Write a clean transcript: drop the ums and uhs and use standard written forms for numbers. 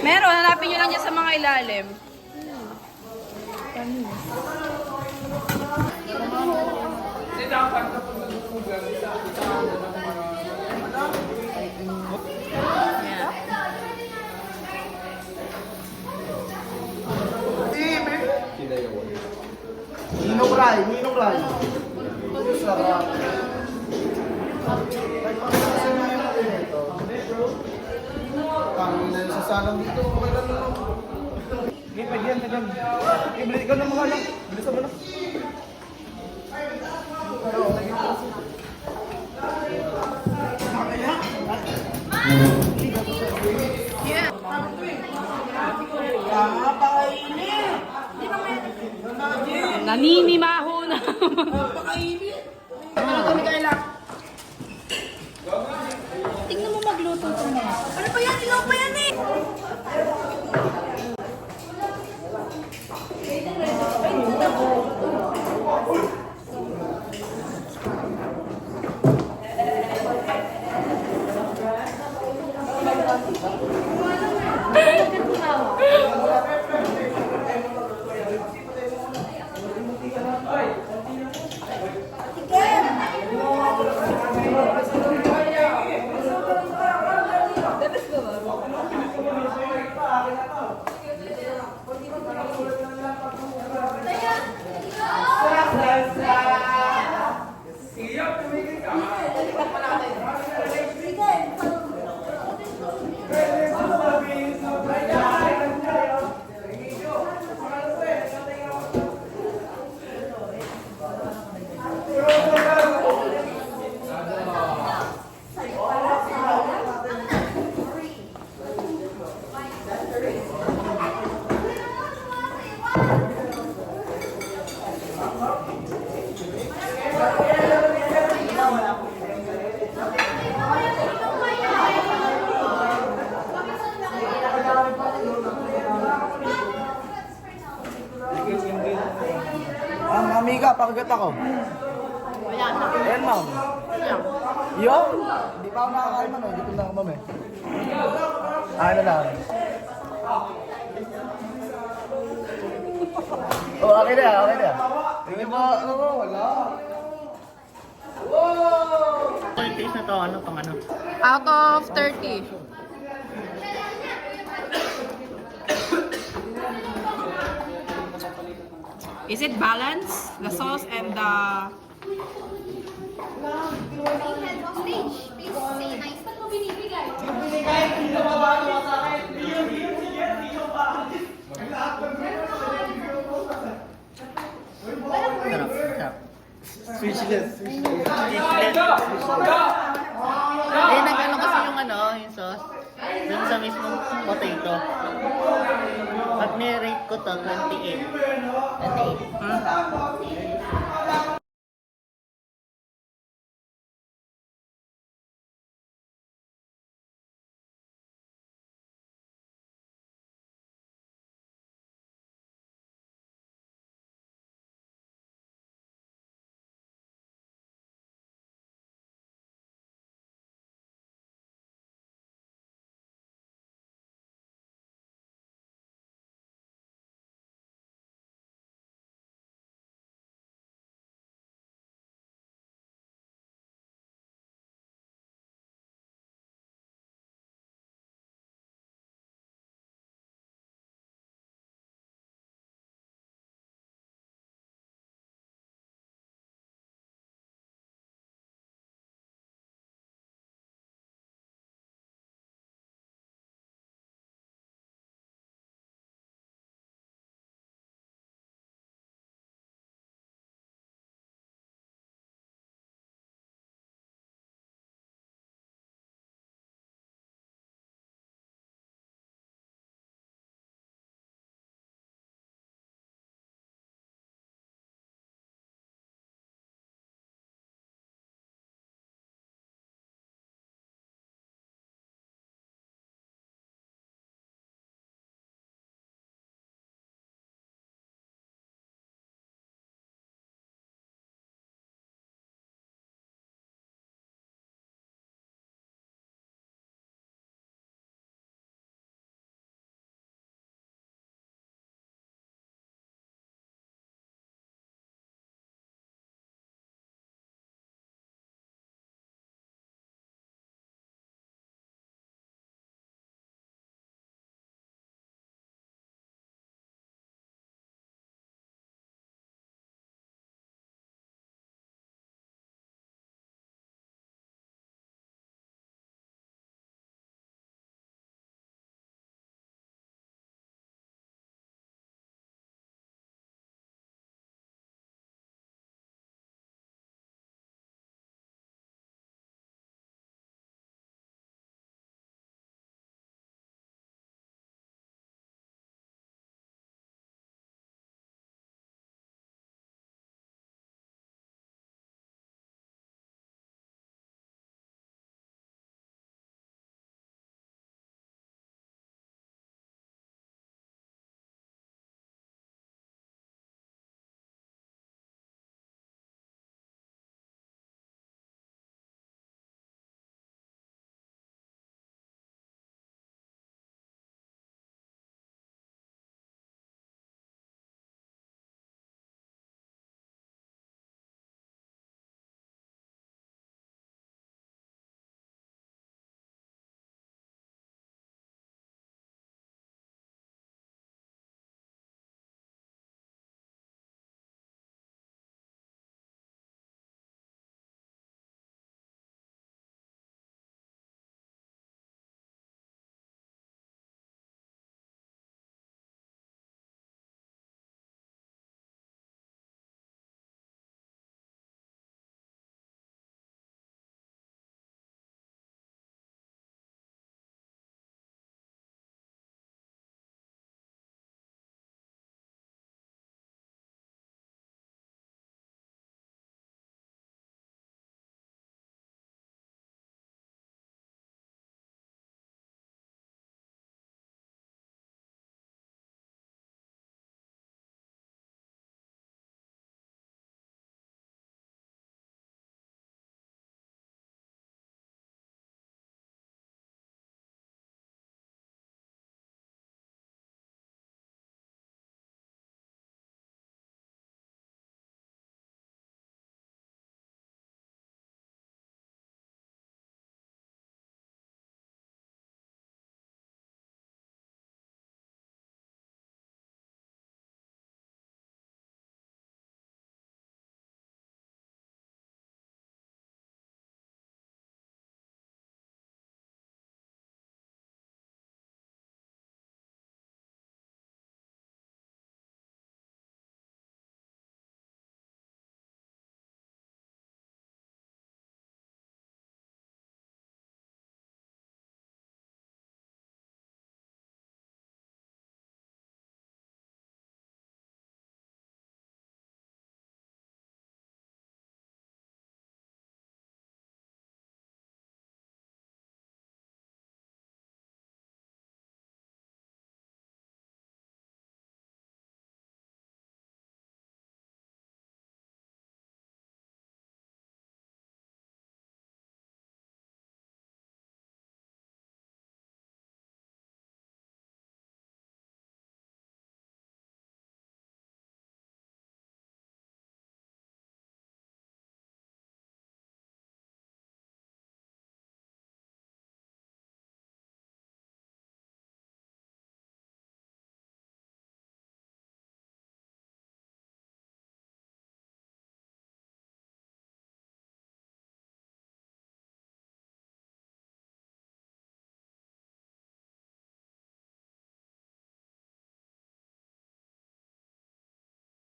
Meron, hanapin nyo lang yan sa mga ilalim. Ninong Rai. Sarap. Kami na sa salang dito. Okay lang na. Hindi, pwede yan. Ibalik ikaw ng mga lang. Bilisan mo na. Naninimaho na. Tignan mo magluto ito mo. Ano pa yan? Ilaw pa yan eh! Amiga, pakagat ako. Wala na. Ayan, ma'am. Yung? Hindi pa ako nakakain, ma'am. Dito na ako, ma'am eh. Ano lang? Oh, okay na, okay na. Hindi ba, wala. Wow! Taste na to, ano pang ano? Out of 30. Is it balanced? The sauce and the... Sarap, sarap. Speechless. Eh, nag-ano kasi yung ano, yung sauce. Dun sa mismong potato. Pag nirate ko to, 28. 28.